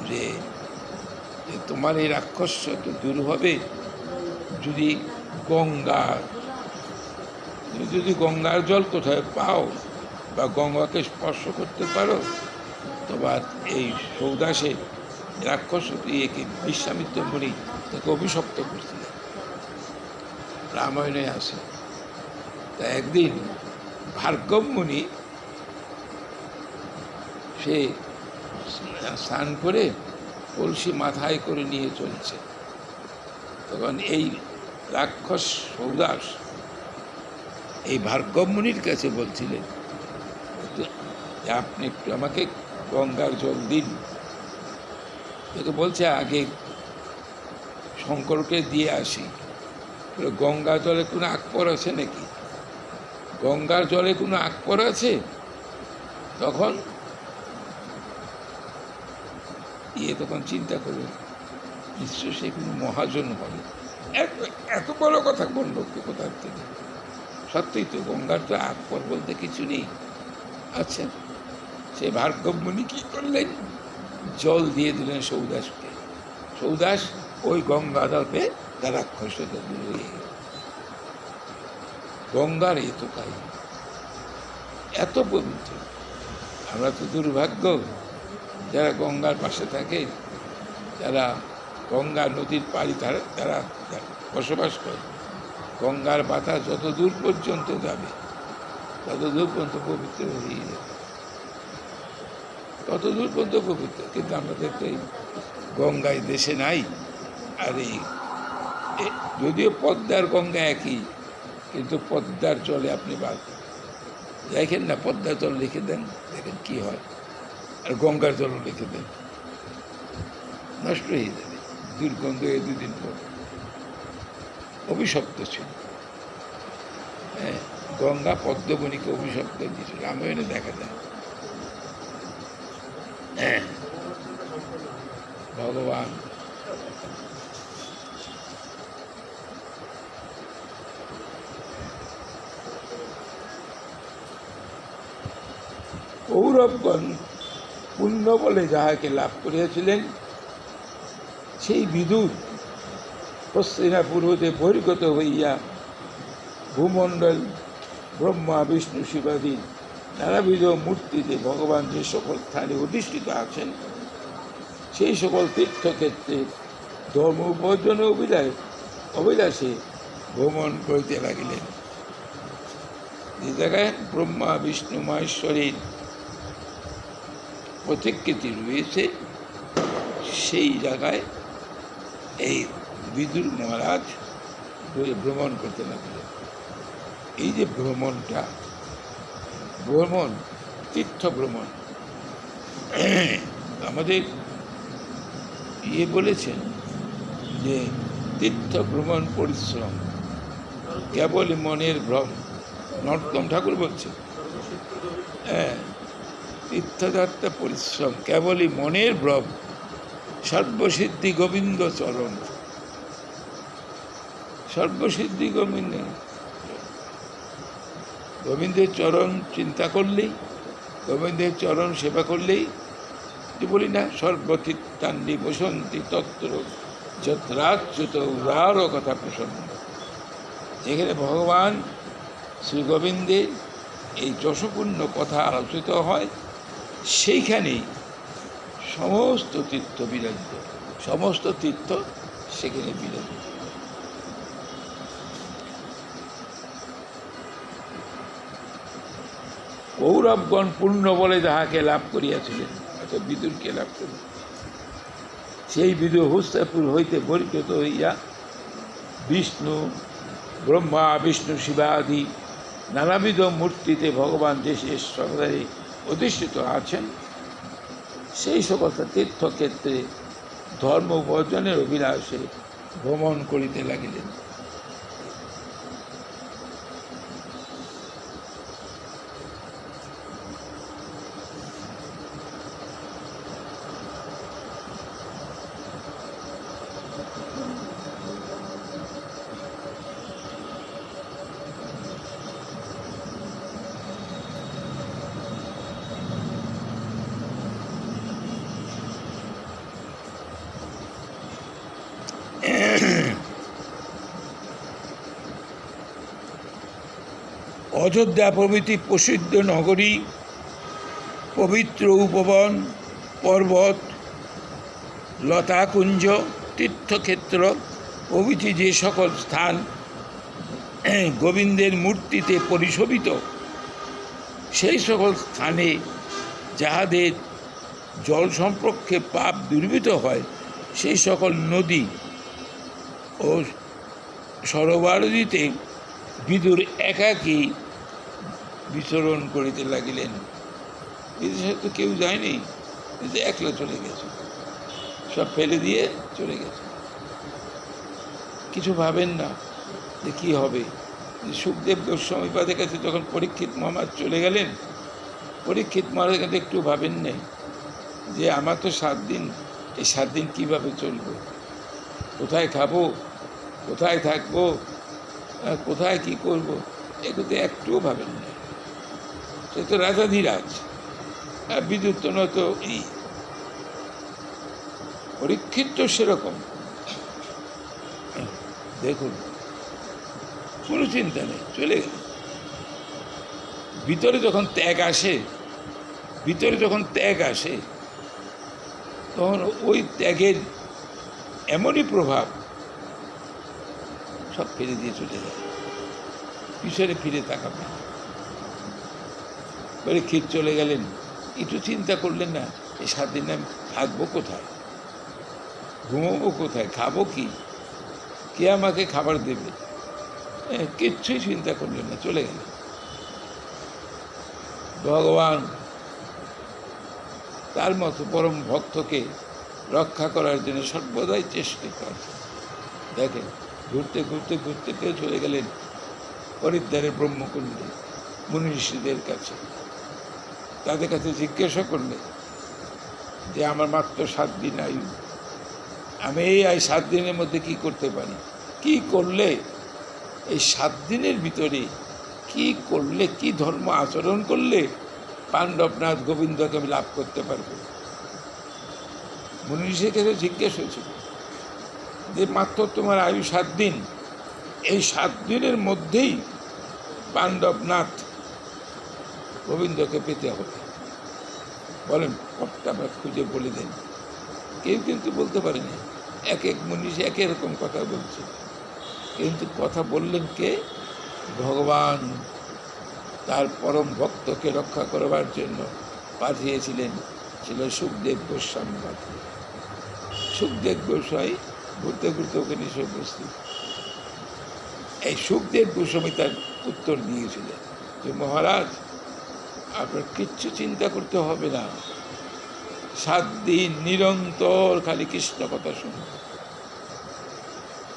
যে তোমার এই রাক্ষস তো দূর হবে যদি গঙ্গার জল কোথায় পাও বা গঙ্গাকে স্পর্শ করতে পারো, তোমার এই সৌদাসে রাক্ষস একে বিশ্বামিত্র মুনি তাকে অভিশপ্ত করছিলেন, রামায়ণে আসে। তা একদিন ভার্গব মুনি সে স্নান করে কলসি মাথায় করে নিয়ে চলছে, তখন এই রাক্ষস সৌদাস এই ভার্গব মুনির কাছে বলছিলেন আপনি একটু আমাকে গঙ্গার জল দিন। তোকে বলছে আগে শঙ্করকে দিয়ে আসি। গঙ্গা জলে কোনো আকপর আছে নাকি? গঙ্গার জলে কোনো আকপর আছে? তখন তখন চিন্তা করবে নিশ্চয় সে কোনো মহাজন হবে, এত বড় কথা বলল কোথার থেকে? সত্যিই তো গঙ্গার তো আকপর বলতে কিছু নেই, আচ্ছা, সে ভার্গব মুনি কী করলেন? জল দিয়ে দিলেন সৌদাসকে। সৌদাস ওই গঙ্গা জলে তার রাক্ষসতা দূর হয়ে গেল। গঙ্গার এত কাজ, এত পবিত্র। আমরা তো দুর্ভাগ্য যারা গঙ্গার পাশে থাকে, যারা গঙ্গা নদীর পাড়ি তারা বসবাস করে। গঙ্গার বাতাস যত দূর পর্যন্ত যাবে তত দূর পর্যন্ত পবিত্র হয়ে যাবে, তত দূর পর্যন্ত পবিত্র। কিন্তু আমাদের তো এই গঙ্গায় দেশে নাই। আর এই যদিও পদ্মার গঙ্গা একই, কিন্তু পদ্মার জলে আপনি দেখেন না, পদ্মার জল লিখে দেন, দেখেন কি হয়। আর গঙ্গার জলও লিখে দেন, নষ্ট হয়ে যাবে, দুর্গন্ধ হয়ে দুদিন পর। অভিশপ্ত ছিল, হ্যাঁ, গঙ্গা পদ্মবনীকে অভিশপ্ত দিয়েছিল, রামায়ণে দেখা যায়। হ্যাঁ, ভগবান কৌরবগণ পুণ্য বলে যাহাকে লাভ করিয়াছিলেন, সেই বিদুর হস্তিনাপুর হতে বহির্গত হইয়া ভূমণ্ডল ব্রহ্মা বিষ্ণু শিবাদি নানাবিধ মূর্তিতে ভগবান যে সকল স্থানে অধিষ্ঠিত আছেন, সেই সকল তীর্থক্ষেত্রে ধর্ম উপার্জনের অভিলাষে ভ্রমণ করিতে লাগিলেন। যে জায়গায় ব্রহ্মা বিষ্ণু মহেশ্বরীর প্রতিকৃতি রয়েছে, সেই জায়গায় এই বিদুর মহারাজ ভ্রমণ করতে লাগলেন। এই যে ভ্রমণ, তীর্থ ভ্রমণ, আমাদের বলেছেন যে তীর্থ ভ্রমণ পরিশ্রম কেবলই মনের ভ্রম। নরোত্তম ঠাকুর বলছেন, হ্যাঁ, তীর্থযাত্রা পরিশ্রম কেবলই মনের ভ্রম, সর্বসিদ্ধি গোবিন্দ চরণ। সর্বসিদ্ধি গোবিন্দের চরণ চিন্তা করলেই, গোবিন্দের চরণ সেবা করলেই, যে বলি না, সর্বতীর্থান্ডি বসন্তি তত্র যত্রাচ্যুত উদার কথা প্রসন্ন। যেখানে ভগবান শ্রী গোবিন্দের এই যশপূর্ণ কথা আলোচিত হয়, সেইখানেই সমস্ত তীর্থ বিরাজিত, সমস্ত তীর্থ সেখানে বিরাজিত। কৌরবগণ পূর্ণ বলে যাহাকে লাভ করিয়াছিলেন, অর্থাৎ বিদুরকে লাভ করি, সেই বিদুর হস্তিনাপুর হইতে বহির্গত হইয়া বিষ্ণু ব্রহ্মা বিষ্ণু শিবাদি নানাবিধ মূর্তিতে ভগবান যে শেষ সর্বদাই অধিষ্ঠিত আছেন, সেই সকল তীর্থক্ষেত্রে ধর্ম বর্জনের অভিলাষে ভ্রমণ করিতে লাগিলেন। অযোধ্যা প্রভৃতি প্রসিদ্ধ নগরী, পবিত্র উপবন, পর্বত, লতাকুঞ্জ, তীর্থক্ষেত্র প্রভৃতি যে সকল স্থান গোবিন্দের মূর্তিতে পরিশোভিত, সেই সকল স্থানে যাহাদের জল সম্পর্কে পাপ দুর্বৃত হয়, সেই সকল নদী ও সরোবরদিতে বিদুর একাকী বিচরণ করিতে লাগিলেন। এদের সাথে কেউ যায়নি, কিন্তু একলা চলে গেছে, সব ফেলে দিয়ে চলে গেছে। কিছু ভাবেন না যে কী হবে। সুখদেব গোস্বামীপাদের কাছে যখন পরীক্ষিত মহারাজ চলে গেলেন, পরীক্ষিত মহারাজ কাছে একটু ভাবেন নাই যে আমার তো 7 দিন, এই 7 দিন কীভাবে চলবো, কোথায় খাবো, কোথায় থাকবো, কোথায় কি করব, এগুলো একটুও ভাবেন না। সে তো রাজাধিরাজ, আর বিদ্যুৎ তো এই পরীক্ষিত তো সেরকম। দেখুন, কোনো চিন্তা নেই, চলে গেল। ভিতরে যখন ত্যাগ আসে তখন ওই ত্যাগের এমনই প্রভাব সব ফেলে দিয়ে চলে যায়, পিছনে ফিরে তাকাবে। পরীক্ষিত চলে গেলেন, একটু চিন্তা করলেন না, এই 7 দিন আমি থাকবো কোথায়, ঘুমোবো কোথায়, খাবো কি, কে আমাকে খাবার দেবে, কিচ্ছুই চিন্তা করলেন না, চলে গেলেন। ভগবান তার মতো পরম ভক্তকে রক্ষা করার জন্য সর্বদাই চেষ্টা করছেন। দেখেন, ঘুরতে ঘুরতে ঘুরতে কেউ চলে গেলেন হরিদ্বারের ব্রহ্মকুণ্ডে মুনি ঋষিদের কাছে। তাদের কাছে জিজ্ঞাসা করলে যে আমার মাত্র 7 দিন আয়ু, আমি এই 7 দিনের মধ্যে কি করতে পারি, কি করলে এই 7 দিনের ভিতরে কি করলে, কি ধর্ম আচরণ করলে পাণ্ডবনাথ গোবিন্দকে আমি লাভ করতে পারবো। মুনি ঋষির কাছে জিজ্ঞেস হয়েছিল যে মাত্র তোমার আয়ু 7 দিন, এই 7 দিনের মধ্যেই পাণ্ডবনাথ গোবিন্দকে পেতে হবে, বলেন কটা খুঁজে বলে দেন। কেউ কিন্তু বলতে পারেনি, এক এক মনীষী এক রকম কথা বলছে, কিন্তু কথা বললেন কে? ভগবান তার পরম ভক্তকে রক্ষা করবার জন্য পাঠিয়েছিলেন, ছিল সুখদেব গোস্বামী। সুখদেব গোস্বামী ঘুরতে ঘুরতে ওখানে এসে উপস্থিত। এই সুখদেব গোস্বামী তার উত্তর দিয়েছিলেন যে মহারাজ, আপনার কিচ্ছু চিন্তা করতে হবে না, 7 দিন নিরন্তর খালি কৃষ্ণ কথা শুনুন।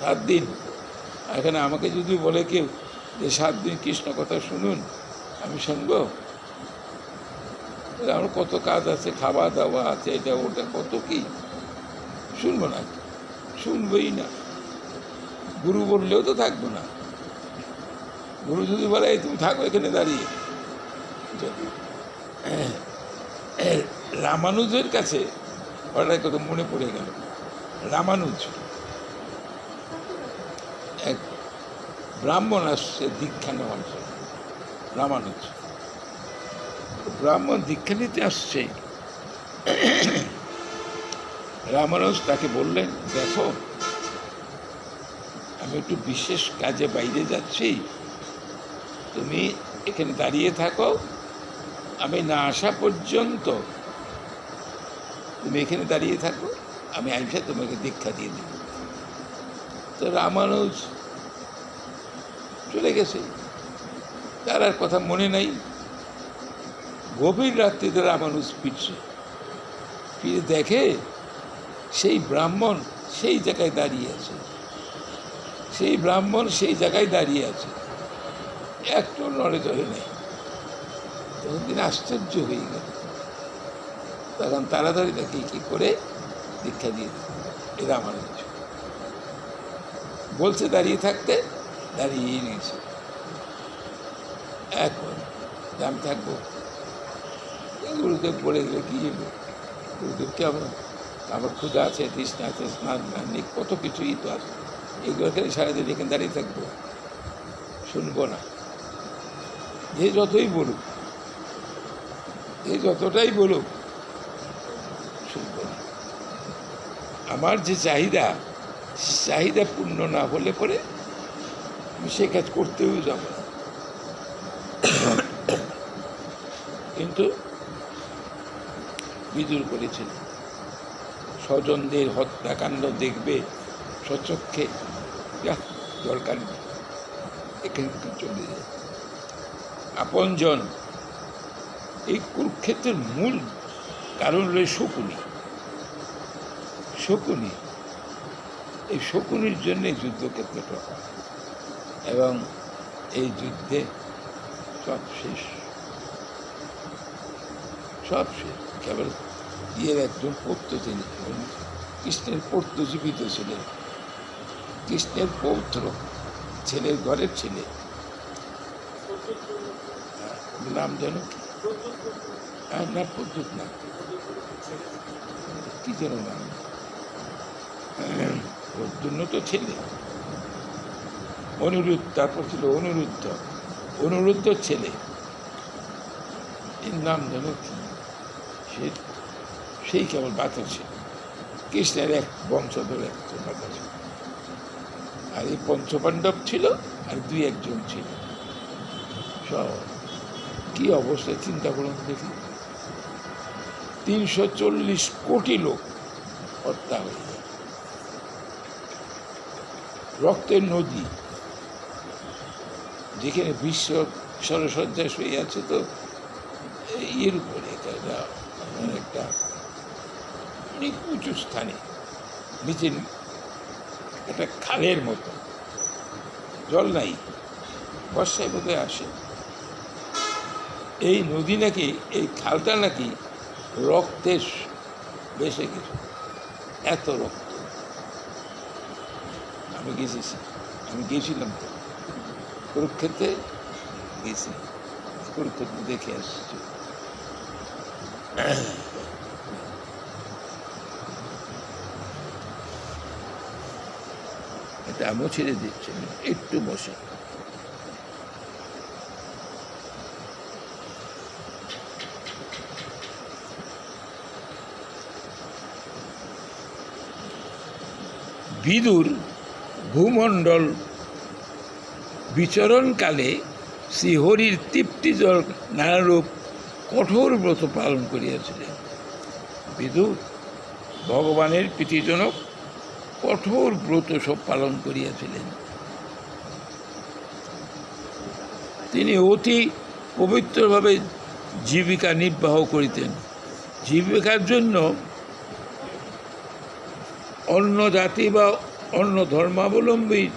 7 দিন। এখানে আমাকে যদি বলে কেউ যে 7 দিন কৃষ্ণ কথা শুনুন, আমি শুনব? আমার কত কাজ আছে, খাওয়া দাওয়া আছে, এটা ওটা কত কি, শুনবো না, শুনবই না। গুরু বললেও তো থাকবো না। গুরু যদি বলে এই তুমি থাকো এখানে দাঁড়িয়ে। রামানুজের কাছে হঠাৎ কথা মনে পড়ে গেল, রামানুজ এক ব্রাহ্মণ আসছে দীক্ষা নেওয়ার জন্য। রামানুজ ব্রাহ্মণ দীক্ষা নিতে আসছে। রামানুজ তাকে বললেন, দেখো আমি একটু বিশেষ কাজে বাইরে যাচ্ছি, তুমি এখানে দাঁড়িয়ে থাকো, আমি না আসা পর্যন্ত তুমি এখানে দাঁড়িয়ে থাকো, আমি আইসা তোমাকে দীক্ষা দিয়ে দেব। তো রামানুজ চলে গেছে, তার আর কথা মনে নাই। গভীর রাত্রিতে রামানুজ ফিরছে, ফিরে দেখে সেই ব্রাহ্মণ সেই জায়গায় দাঁড়িয়ে আছে, সেই ব্রাহ্মণ সেই জায়গায় দাঁড়িয়ে আছে, একটু নড়ে চড়ে নেই। তখন তিনি আশ্চর্য হয়ে গেল। তখন তাড়াতাড়ি তাকে কি করে দীক্ষা দিয়ে এ রামানুজ বলছে দাঁড়িয়ে থাকতে, দাঁড়িয়ে নিয়েছে। এখন আমি থাকবো। গুরুদেব বলে গেলে কি গুরুদেব কেমন, আমার ক্ষুধা আছে, তৃষ্ণা আছে, স্নান নেই, কত কিছুই তো আছে, এগুলো খেলে সারাদিন এখানে দাঁড়িয়ে থাকবো, শুনবো না। যে যতই বলুক, যে যতটাই বলুক, শুনবো না। আমার যে চাহিদা পূর্ণ না হলে পরে আমি সে কাজ করতেও যাব না। কিন্তু বিদুর করেছেন, স্বজনদের হত্যাকাণ্ড দেখবে স্বচক্ষে, দরকার নেই, এখানে চলে যায়। আপনজন, এই কুরুক্ষেত্রের মূল কারণ রয়ে শকুনি। এই শকুনির জন্যে যুদ্ধক্ষেত্রটা হয়, এবং এই যুদ্ধে সব শেষ। কেবল ইয়ের একজন পৌত্র ছিলেন, কৃষ্ণের পৌত্র জীবিত ছিলেন, কৃষ্ণের পৌত্র, ছেলের ঘরের ছেলে, নাম যেন কি না প্রদ্যুৎ না, কি যেন নাম, প্রদ্যুন্ন তো ছেলে, অনিরুদ্ধ, তারপর ছিল অনিরুদ্ধ, অনুরুদ্ধর ছেলে, এর নাম যেন কি, সেই কেবল বাচ্চা ছিল, কৃষ্ণের এক বংশধর একজন বাচ্চা ছিল। আর এই পঞ্চপাণ্ডব ছিল, আর দুই একজন ছিল। সব কি অবস্থা চিন্তা করুন দেখি, 340 কোটি লোক হত্যা হয়ে যায়, রক্তের নদী, যেখানে বিশ্ব সরসজ্জা শুয়ে আছে, তো এর উপরে একটা অনেক উঁচু স্থানে, নিচে একটা খালের মতো, জল নাই, বর্ষায় বোধহয় আসে। এই নদী নাকি, এই খালটা নাকি রক্তের বেসে গেছে, এত রক্ত। আমি গেছিলাম তো কুরুক্ষেত্রে, গেছি, কুরুক্ষেত্রে দেখে আসছি। এটা আমিও ছেড়ে দিচ্ছি, একটু বসে। বিদুর ভূমণ্ডল বিচরণকালে শ্রীহরির তৃপ্তিজল নানারূপ কঠোর ব্রত পালন করিয়াছিলেন। বিদুর ভগবানের প্রীতিজনক কঠোর ব্রত সব পালন করিয়াছিলেন। তিনি অতি পবিত্রভাবে জীবিকা নির্বাহ করিতেন। জীবিকার জন্য অন্য জাতি বা অন্য ধর্মাবলম্বীর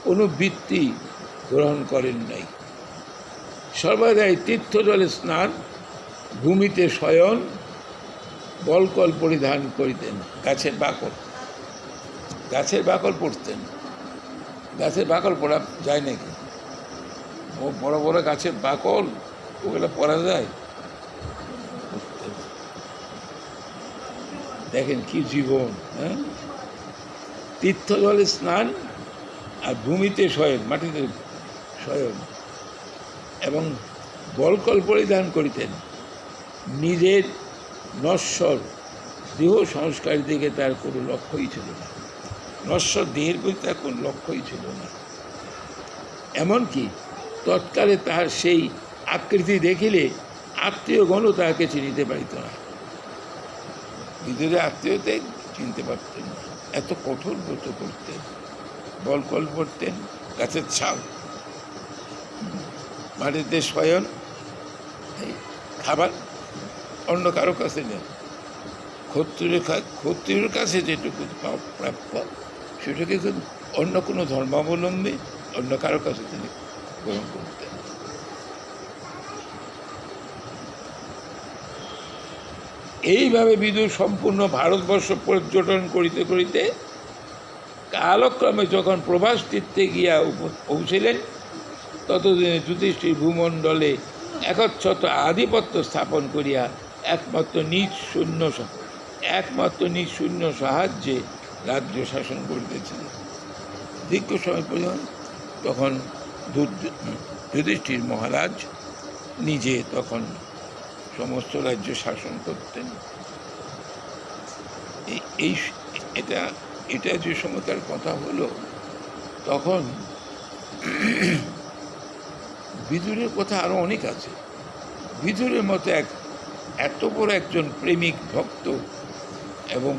কোনো বৃত্তি গ্রহণ করেন নাই। সর্বদাই তীর্থজলে স্নান, ভূমিতে শয়ন, বলকল পরিধান করিতেন। গাছের বাকল পড়তেন। গাছের বাকল পড়া যায় নাকি? ও বড় বড় গাছের বাকল, ওগুলো পড়া যায়? দেখেন কি জীবন, হ্যাঁ? তীর্থজলে স্নান আর ভূমিতে শয়ন, মাটিতে শয়ন, এবং বলকল পরিধান করিতেন। নিজের নশ্বর দেহ সংস্কারের দিকে তার কোনো লক্ষ্যই ছিল না। নশ্বর দেহের প্রতি তার কোনো লক্ষ্যই ছিল না। এমনকি তৎকালে তাহার সেই আকৃতি দেখিলে আত্মীয়গণও তাহাকে চিনিতে পারিত না। ভিতরে আত্মীয়তে চিনতে পারতেন না, এত কঠোর ব্রত করতেন। বলকল পড়তেন, গাছের ছাল, মাটিতে শয়ন, খাবার অন্য কারো কাছে নেই। ক্ষত্রিয়ের কাছে যেটুকু প্রাপ্য, সেটাকে অন্য কোনো ধর্মাবলম্বী অন্য কারো কাছে তিনি গ্রহণ করতেন। এইভাবে বিদুর সম্পূর্ণ ভারতবর্ষ পর্যটন করিতে করিতে কালক্রমে যখন প্রভাস তীর্থে গিয়া পৌঁছিলেন, ততদিনে যুধিষ্ঠির ভূমণ্ডলে একচ্ছত্র আধিপত্য স্থাপন করিয়া একমাত্র নিজ শূন্য সাহায্যে রাজ্য শাসন করিতেছিলেন। দীর্ঘ সময় পর্যন্ত তখন যুধিষ্ঠির মহারাজ নিজে তখন সমস্ত রাজ্য শাসন করতেন। এটা যে সময়কার কথা হলো, তখন বিদুরের কথা আরো অনেক আছে। বিদুরের মতো এত বড় একজন প্রেমিক ভক্ত এবং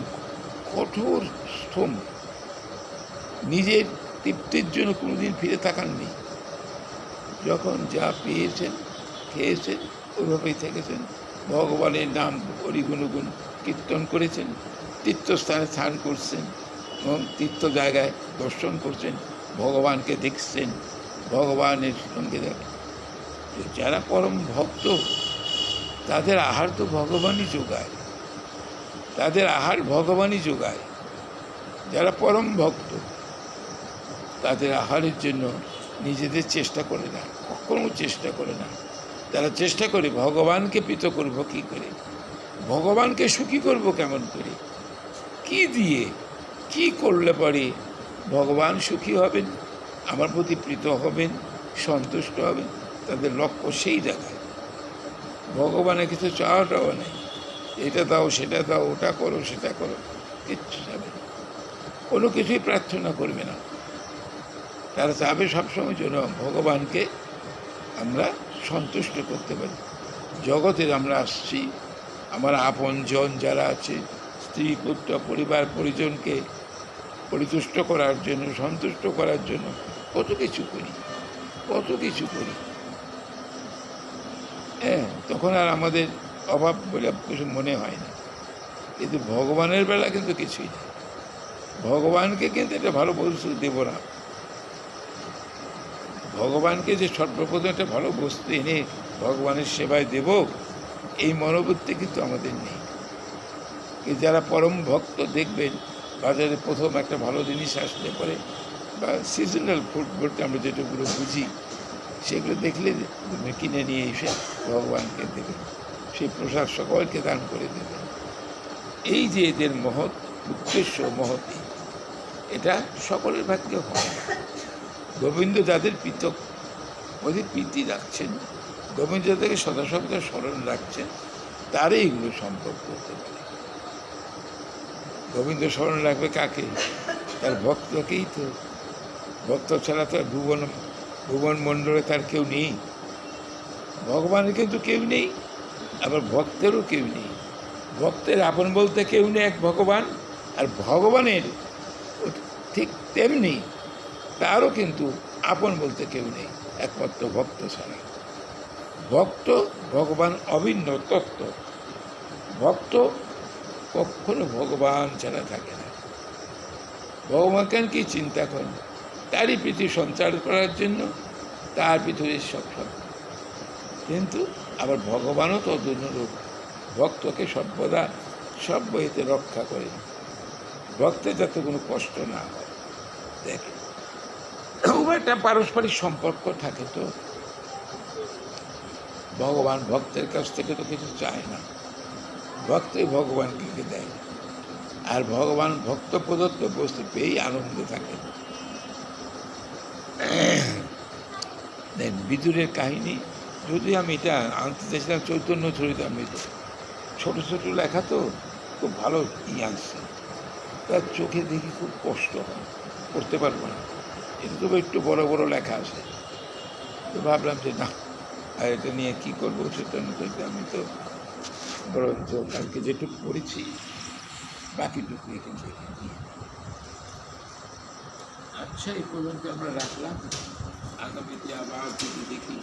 কঠোর স্তম্ভ, নিজের তৃপ্তির জন্য কোনোদিন ফিরে তাকাননি। যখন যা পেয়েছেন, খেয়েছেন, ওইভাবেই থেকেছেন। ভগবানের নাম হরিগুণগুণ কীর্তন করেছেন, তীর্থস্থানে স্নান করছেন এবং তীর্থ জায়গায় দর্শন করছেন, ভগবানকে দেখছেন, ভগবানের সঙ্গে দেখেন। যারা পরম ভক্ত, তাদের আহার তো ভগবানই যোগায়, যারা পরম ভক্ত তাদের আহারের জন্য নিজেদের চেষ্টা করে না, কখনো চেষ্টা করে না। তারা চেষ্টা করে ভগবানকে প্রীত করব কী করে, ভগবানকে সুখী করব কেমন করে, কি দিয়ে, কি করলে পরে ভগবান সুখী হবেন, আমার প্রতি প্রীত হবেন, সন্তুষ্ট হবেন। তাদের লক্ষ্য সেই জায়গায়। ভগবানের কিছু চাওয়াটাও নেই, এটা দাও সেটা দাও, ওটা করো সেটা করো, কিচ্ছু যাবে না, কোনো কিছুই প্রার্থনা করবে না। তারা চাবে সবসময় যেন ভগবানকে আমরা সন্তুষ্ট করতে পারি। জগতে আমরা আসছি, আমার আপনজন যারা আছে, স্ত্রী পুত্র পরিবার পরিজনকে পরিতুষ্ট করার জন্য, সন্তুষ্ট করার জন্য কত কিছু করি, কত কিছু করি। হ্যাঁ, তখন আর আমাদের অভাব বলে কিছু মনে হয় না। কিন্তু ভগবানের বেলা কিন্তু কিছুই নেই। ভগবানকে কিন্তু এটা ভালো বস্তু দেব না। ভগবানকে যে সর্বপ্রথম একটা ভালো বস্তু এনে ভগবানের সেবায় দেব, এই মনোবৃত্তি কিন্তু আমাদের নেই। কি যারা পরম ভক্ত দেখবেন, বাজারে প্রথম একটা ভালো জিনিস আসলে পরে, বা সিজনাল ফুড বলতে আমরা যেটাগুলো বুঝি, সেগুলো দেখলে কিনে নিয়ে এসে ভগবানকে দেবেন, সেই প্রসাদ সকলকে দান করে দেবেন। এই যে এদের মহৎ উদ্দেশ্য, মহতি, এটা সকলের ভাগ্যে হয় না। গোবিন্দ যাদের ওদের প্রীতি রাখছেন, গোবিন্দ যাদেরকে সদা সর্বদা স্মরণ রাখছেন, তারাই এগুলো সম্ভব করতে পারে। গোবিন্দ স্মরণ রাখবে কাকে? তার ভক্তকেই তো। ভক্ত ছাড়া তো ভুবন মণ্ডলে তার কেউ নেই। ভগবানের কিন্তু কেউ নেই, আবার ভক্তেরও কেউ নেই। ভক্তের আপন বলতে কেউ নেই, এক ভগবান। আর ভগবানের ঠিক তেমনি তারও কিন্তু আপন বলতে কেউ নেই, একমাত্র ভক্ত ছাড়া। ভক্ত ভগবান অভিন্ন তত্ত্ব। ভক্ত কখনো ভগবান ছাড়া থাকে না। ভগবানকে কি চিন্তা করেন? তারই প্রীতি সঞ্চার করার জন্য, তার পৃথিবী সব। কিন্তু আবার ভগবানও তদনুরূপ, ভক্তকে সর্বদা সর্বহিতে রক্ষা করেন, ভক্তের যাতে কোনো কষ্ট না হয়। দেখে একটা পারস্পরিক সম্পর্ক থাকে। তো ভগবান ভক্তের কাছ থেকে তো কিছু চায় না, ভক্তই ভগবানকে দেয়। আর ভগবান ভক্ত প্রদত্ত বস্তু পেয়েই আনন্দে থাকে। বিদুরের কাহিনী, যদি আমি এটা আনতে চাইছিলাম চৈতন্য চরিতামৃত, ছোট ছোট লেখা তো খুব ভালো আসছে, তার চোখে দেখি খুব কষ্ট হয়, পড়তে পারবো না। এটা তো একটু বড় বড় লেখা আছে। তো ভাবলাম যে না, আর এটা নিয়ে কী করবো, চৈতন্য চরিতামৃত বরঞ্চ কালকে যেটুকু পড়েছি বাকিটুকু এখান থেকে। আচ্ছা, এই পর্যন্ত আমরা রাখলাম। আগামীতে আবার যদি দেখি।